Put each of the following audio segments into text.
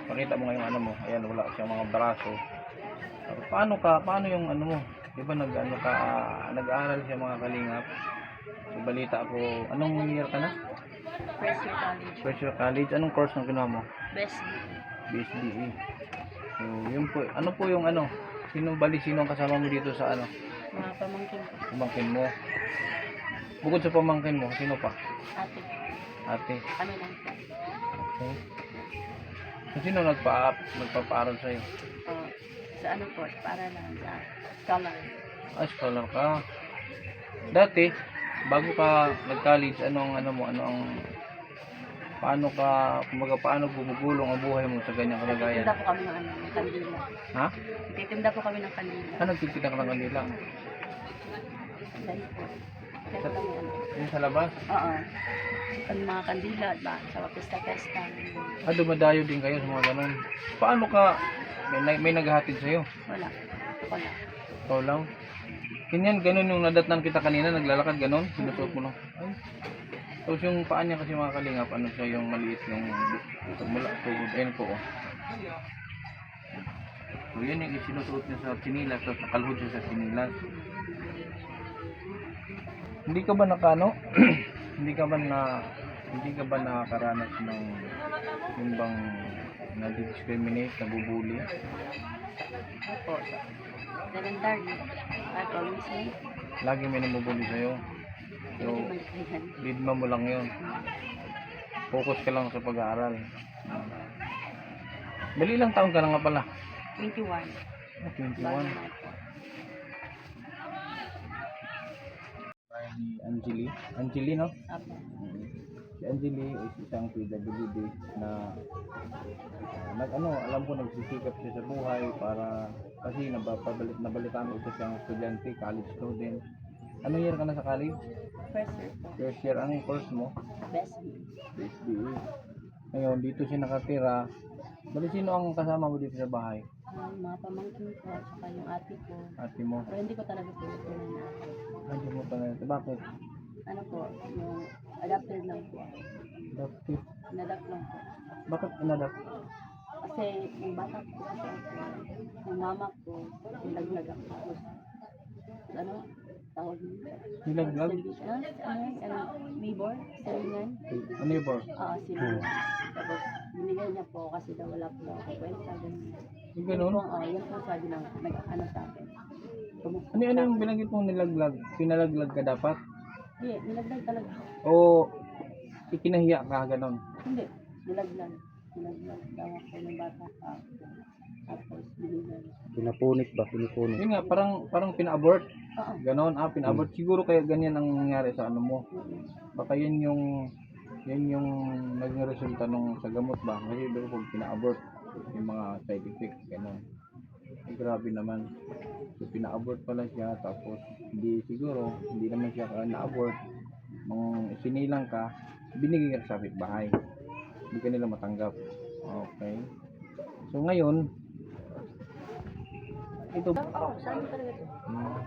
Pakita mo ngayong ano mo. Ayan, wala siyang mga braso. Paano yung ano mo? Di ba nag-aaral siya mga kalingap? So, balita ako, anong year ka na? First year college. First year college. Anong course na ginawa mo? Best BE. BSBE. So, yun po. Ano po yung ano? Sino ang kasama mo dito sa ano? Mga pamangkin ko. Pamangkin mo? Bukod sa pamangkin mo, sino pa? Ate. Ate. Kami lang po. Okay. So, sino nagpapaaral sa'yo? Sa ano po, para lang sa scholar. Ah, scholar ka. Dati, bago ka nag-college, paano gumugulong ang buhay mo sa ganyang kalagayan? Nagtitinda po kami ng ng kandila. Ha? Nagtitinda po kami ng kandila. Ah, nagtitinda ka ng kanila? Dahil po. Kaya kami ano. Yung sa labas? Oo. Ang mga kandila, ba, sa pesta-pesta. Ah, dumadayo din kayo sa mga ganun. Paano ka, may naghahatid sa'yo? Wala. Wala. Ikaw lang? Ganyan, ganun yung nadatnan kita kanina, naglalakad ganun, sinusuot mo lang. Ay. Tapos yung paa niya kasi mga kalingap, ano siya yung maliit yung ito mula, tuhod, ayun po. Oh. So yan yung isinusuot niya sa sinilas, tapos nakalhod siya sa sinilas. Hindi ka ba nakano? hindi ka ba nakakaranas ng yung bang na-discriminate, nabubuli? Opo. Elementary. Ako mismo. Lagi may namubuli sa'yo. So, lidma mo lang yun. Focus ka lang sa pag-aaral. Dali lang taon ka na nga pala. 21. Ah, 21. Ni Angeli, no? Opo. Si Angeli is isang PWD na alam ko nagsisikap siya sa buhay para kasi nabalitaan ko siyang estudyante, college student. Anong year ka na sa college? First year po. First year. Anong course mo? Best BE. BSBE. Ngayon, dito siya nakatira. Bali, sino ang kasama mo dito sa bahay? Mga pamangkin ko, at saka yung ate ko. Ate mo? Pero hindi ko talaga po ito na Hindi mo pa na. Bakit? ano po, yung adapted lang po. Adopted. Inadapt lang po. Bakit inadapt? Kasi yung bata ko kasi ako, yung mama ko, nilaglag ako. Tapos, ano, tawag niyo? Nilaglag? Neighbor? Salingan? A neighbor? Oo, sila. Tapos, binigay niya po kasi daw wala po daw ako kwenta. Yung ganun? Yan po sabi ng nag-ano sa akin. Ano yung binanggit mong nilaglag? Pinalaglag ka dapat? Hindi, nilaglag talaga. O ikinahiya ka ganun? Hindi, nilaglag. Nilaglag daw ako ng bata pa. Tapos, binigay. Pinapunit ba? Pinipunit? Yun nga, parang pina-abort. Oo. Ganon, pina-abort. Siguro kaya ganyan ang nangyari sa ano mo. Baka yun yung naging resulta nung sa gamot ba? Kasi doon kung pina-abort yung mga side effects, ganon. Eh, grabe naman. So, pina-abort pala siya, tapos hindi naman siya na-abort. Sinilang ka, binigay ka sa bahay. Hindi ka nila matanggap. Okay. So, ngayon, ito. Oo, saan talaga ito?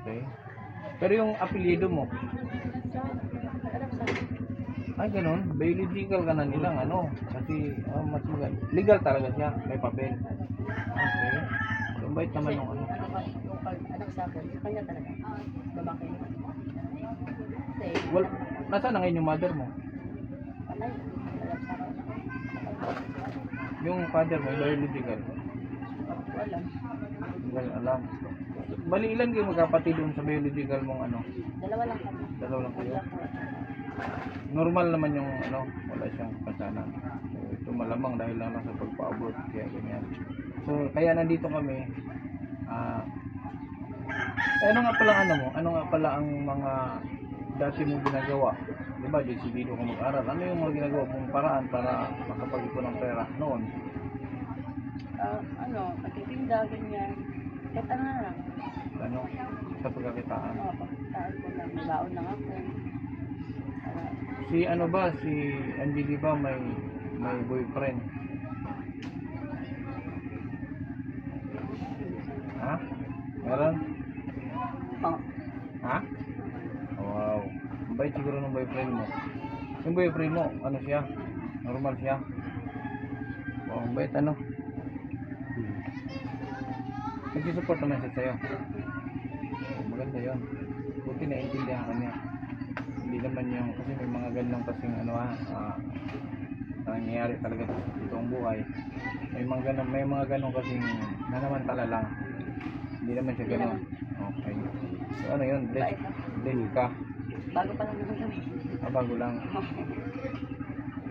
Okay. Pero yung apelyido mo, ay ganun, biological ka na nilang ano, kasi mas maganda. Legal talaga siya, may papel. Okay. So, bait naman yung ano. Yung anak sa akin, kanya talaga. Babaki. Kasi, Well, nasaan na ngayon yung mother mo? patay. Anak sa akin. Yung father mo, biological. Wala. Hindi ko alam. Bali, ilan kayo magkapatid doon sa biological mong ano? Dalawa lang kami. Dalawa lang kayo? Wala po. Normal naman yung ano, wala siyang kasanan. So, ito malamang dahil lang sa pagpa-abort, kaya ganyan. So, kaya nandito kami. Ano nga pala ano nga pala ang mga dati mong ginagawa? Diba, decidido ka mag-aral. Ano yung mga ginagawa mong paraan para makapag-ipon ng pera noon? Pagtitinda, ganyan. Kahit ano na lang. Ano? Sa pagkakitaan. Oo, pagkitaan ko lang. May baon lang ako. Si ano ba, si Angeli ba may boyfriend? Ha? Meron? Oo. Ha? Wow. Ang bait siguro ng boyfriend mo. Yung boyfriend mo, ano siya? Normal siya? Wow, ang bait ano? Nagsusupport naman siya sa'yo. Maganda yun. Buti naiintindihan ka niya. Hindi naman yung, kasi may mga ganong kasing nangyayari talaga sa totoong buhay. May mga ganong kasing nanamantala lang. Hindi naman siya ganon. Okay. So ano yun? Bait Bless ka. Bago pa lang naman kami. Bago lang.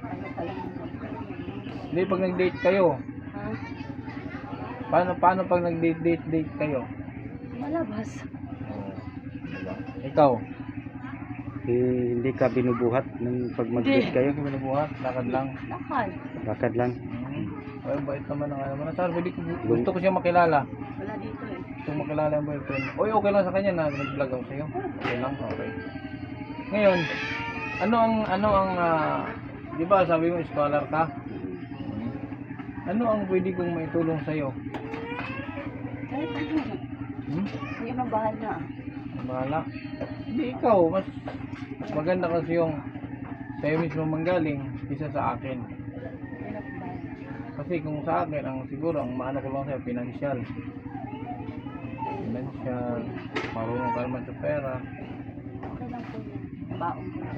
Bago pa lang naman. Hindi, pag nag-date kayo, Ha? paano pag nag-date kayo? Malabas. Diba? Ikaw, Hindi ka binubuhat ng pag mag-date Hindi. kayo? hindi mo nabuhat, lakad lang. Lakad. Lakad lang. Ay, bait naman ang ano mo. Nasaan, gusto ko siya makilala. Wala dito eh. Gusto ko makilala yung boyfriend. Oy, okay lang sa kanya na nag-vlog ako sa'yo. Okay lang, okay. Ngayon, ano ang di ba sabi mo scholar ka? Ano ang pwede kong maitulong sa'yo? Kahit ano. Hmm? Hindi na bahala. Bahala. Hindi ikaw, mas maganda kasi yung sa'yo mismo manggaling kisa sa akin. Hindi na bahala. Kasi kung sa akin, ang siguro, ang maano ko lang sa'yo, financial. Financial, marunong ka naman sa pera. Okay lang po yun. Baon ko lang.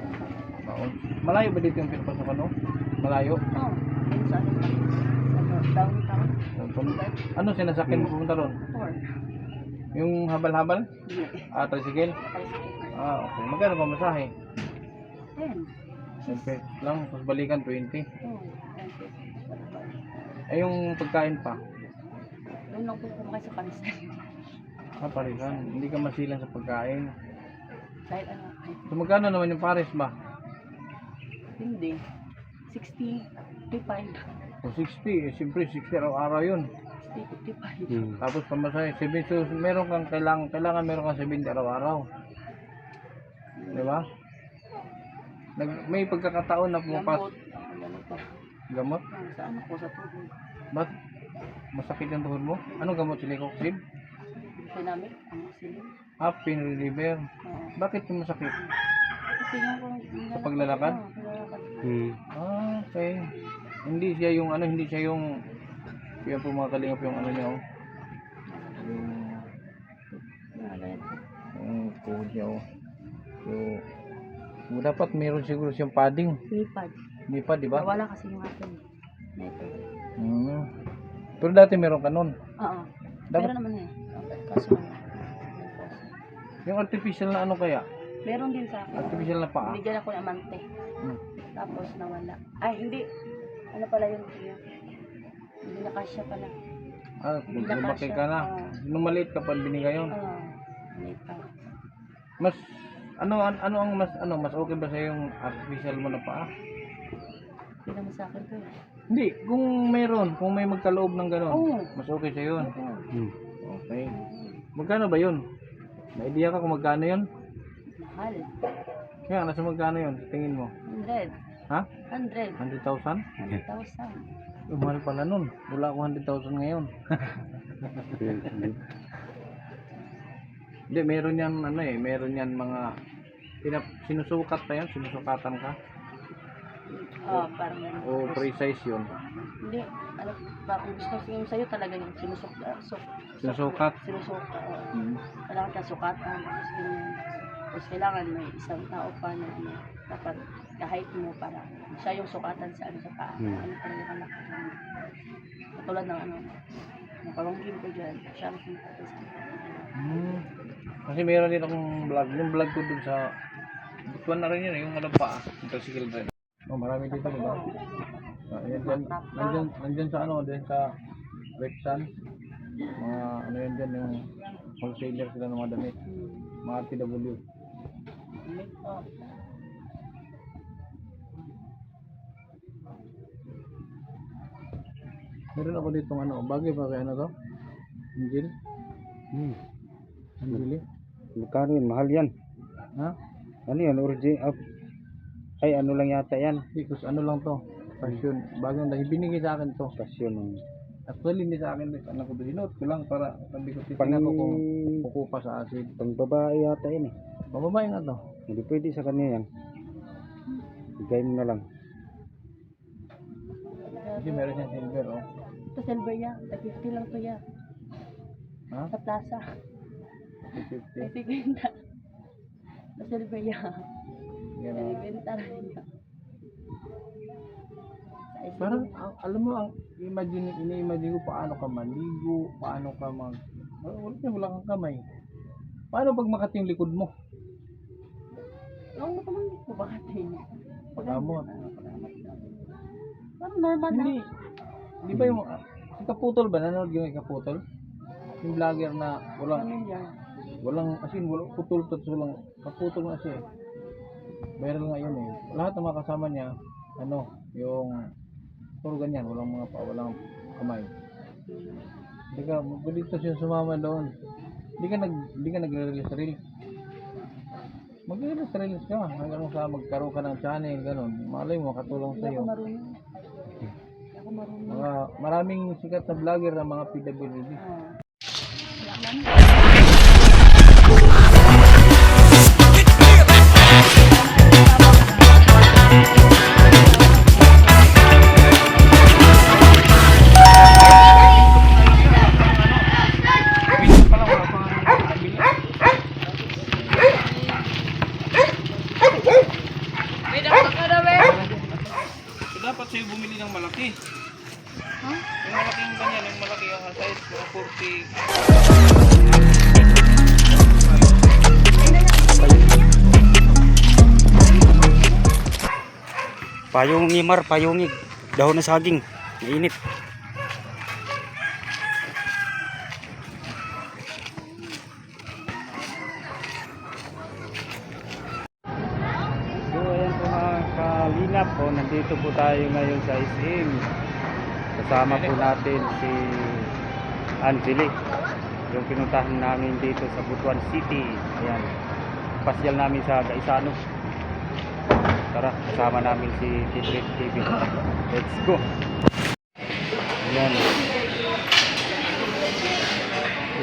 Baon. Malayo ba dito yung pinapasok no? Malayo? Oo. Yun sa akin lang. Downtown. Ano sinasakyan mo pumunta ron? Or. Yung habal-habal? Hindi. Tricycle? Okay. Magkano pa masahe? 10. 10 pesos lang, tapos balikan 20. Oo. 10. Eh yung pagkain pa? Doon lang po kumakain sa panisan. Parisan. Hindi ka masilan sa pagkain. Dahil ano, So magkano naman yung pares ba? hindi. 60, 55. O 60, siyempre 60 araw-araw yun. 60, 55. Hmm. Tapos pamasahe, 70, so meron kang kailangan meron kang 70 araw-araw. Di ba? May pagkakataon na pumupas. Ganito. Gamot? Sa ano ko, sa tubig. Ba't masakit yung tuhod mo? Anong gamot sila Coxib? Pinamit, ang sili. Pain reliever. Oo. Bakit yung masakit? Kasi Sa paglalakad? Oo, paglalakad. Okay. Hindi siya yung yung po mga kalingap yung ano niya oh. Yung tuhod niya oh. So, dapat meron siguro siyang padding. Lipad. Hindi pa, di ba? Wala kasi yung atin. Na ito. Pero dati meron ka nun. Oo. Dapat- Meron naman eh. Kaso, Yung artificial na ano kaya? meron din sa akin. Artificial na paa. Binigyan ako ng amante. Hmm. Tapos nawala. Ay, hindi. Ano pala yun? Hindi na kasya pala. Hindi na Lumaki kasya. ka na. Oo. Nung maliit ka pa binigay yun. Oo. Lipad. Mas mas okay ba sa yung artificial mo na paa? Hindi naman sa akin to eh. Hindi, kung may magkaloob ng gano'n, Oo. mas okay sa yun. Oo. Okay. Magkano ba yun? May idea ka kung magkano yun? Mahal. Kaya nasa magkano yun? Tingin mo? 100. Ha? 100. 100,000? 100,000. Mahal pala nun. Wala akong 100,000 ngayon. Hindi, meron yan meron yan mga sinusukat pa yan, sinusukatan ka. Oo, parang ganun. O precise yun. Hindi. Ano, parang gusto ko yung sa'yo talaga yung Sinusukat. sinusukat. Oo. Hmm. Kailangan ka sukatan. Tapos ganyan. Tapos kailangan may isang tao pa na ano, dapat kahit mo para siya yung sukatan sa ano sa paa. Ano talaga ka nakakita. Katulad ng ano, nakalonggin ko dyan. Siya ang sukatan sa Hmm. Kasi meron din akong vlog. Yung vlog ko dun sa butuan na rin yun, yung ano pa, yung tricycle drive. Oh, marami dito, di ba? Nandyan sa ano, din sa Rexan. Mga ano yan dyan, yung wholesaler sila ng mga damit. Mga TW. Meron ako dito ano, bagay ba kaya ano to? Angel? Angel? Magkano yun? Mahal yan. Ha? Ano yan? Ay, ano lang yata yan. Because ano lang to? Passion. Bagong dahil binigay sa akin to. Pasyon. Actually, hindi sa akin. Anak ko sinuot ko lang para sabi ko Pang, titignan ko kung kukupa sa acid. pang babae yata yan eh. Bababae nga to. Hindi pwede sa kanya yan. Bigay mo na lang. Kasi meron siyang silver oh. Ito silver ya. 50 lang to ya. Ha? Sa plaza. 50. Ay, benta. Sa silver ya. Ganun. Ay, benta rin ya. Ay, sige. Parang, alam mo, ini-imagine ko paano ka maligo, paano ka wala kang kamay. Paano pag makati yung likod mo? Ang makamangit ko bakit hindi? Pag-amot. Parang normal na. Hindi. Di ba yung Kaputol ba? Nanonood yung Kaputol? Yung vlogger na walang, as in, walang putol, tapos walang kaputol na siya eh. Viral nga yun eh. Lahat ng mga kasama niya, yung puro ganyan, walang kamay. Hindi ka, dito siya sumama doon. Hindi ka nagre-release reel. Mag-release reels ka hanggang sa magkaroon ka ng channel, gano'n. Malay mo, makatulong Hindi sa'yo. ako marunong. Hindi ako marunong. Maraming sikat na vlogger ng mga PWD. Dapat sa'yo bumili ng malaki. Yung malaking ganyan, yung malaki ang size, mga 40. Payong imar, payungig. Dahon ng saging. Mainit. So ayan po mga kalingap po, nandito po tayo ngayon sa SM. Kasama po natin si Angeli, yung pinuntahan namin dito sa Butuan City. Ayan, pasyal namin sa Gaisano. Tara, kasama namin si Tidrit TV. Let's go. Ayan.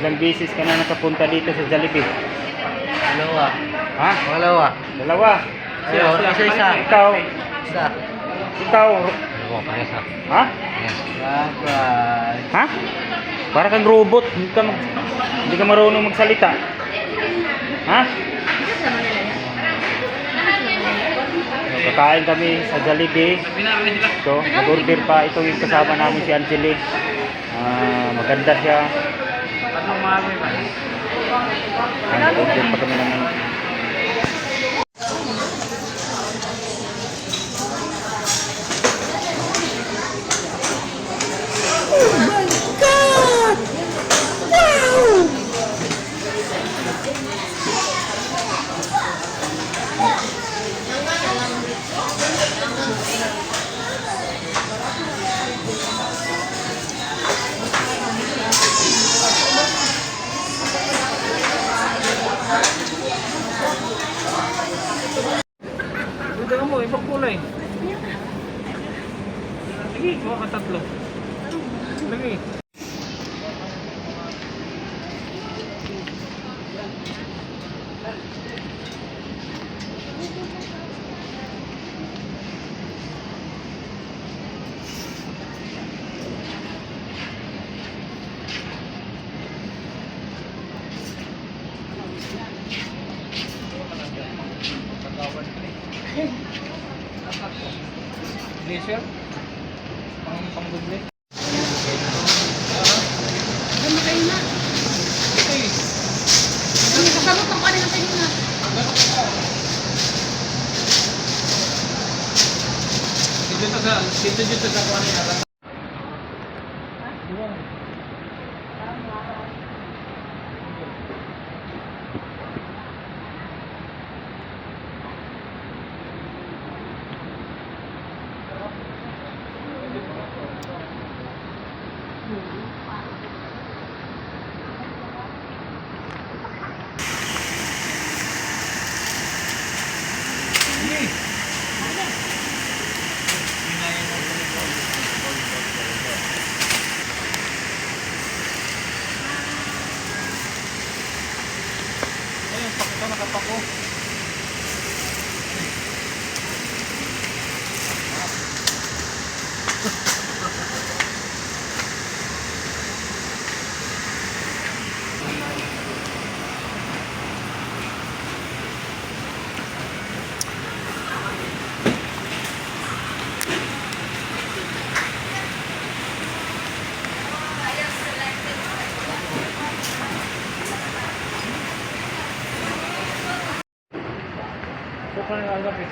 Ilang beses ka na nakapunta dito sa Jollibee? Dalawa. Ha? Dalawa. Dalawa. Isa. Ikaw. Isa. Ikaw. Dalawa pa isa. Ha? Bye-bye. Ha? Para kang robot. Hindi ka marunong magsalita. Ha? So, kakain kami sa Jollibee. So, nag-order pa. Ito yung kasama namin si Angeli. Maganda siya. Anong mami ba? Nag-order pa kami ng Dito mo, ibang kulay. Lagi, kuha ka tatlo. Lagi. Diesel? Pang-duble? Ano kayo na? Ang kasabot ang kanin natin na. Dito sa kuha niya. Ayun, pakita nakapako. gabi.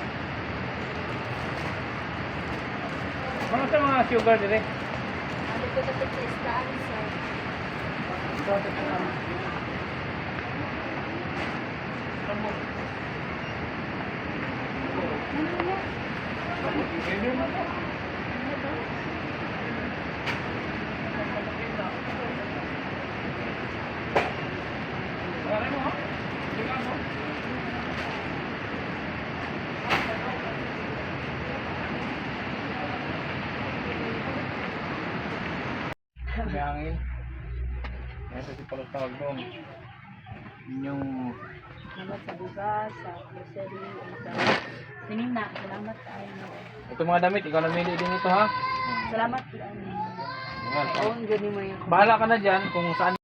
Mga sa mga sugar dire. Ano ko sa istaan, sir? May hangin. Ito si Palos tawag doon. Yun yung Salamat sa bugas, sa grocery, sa sinina. Salamat tayo. ito mga damit, ikaw namili din ito ha. Salamat. Ayan. Oo, ganun mo yung Bahala ka na dyan kung saan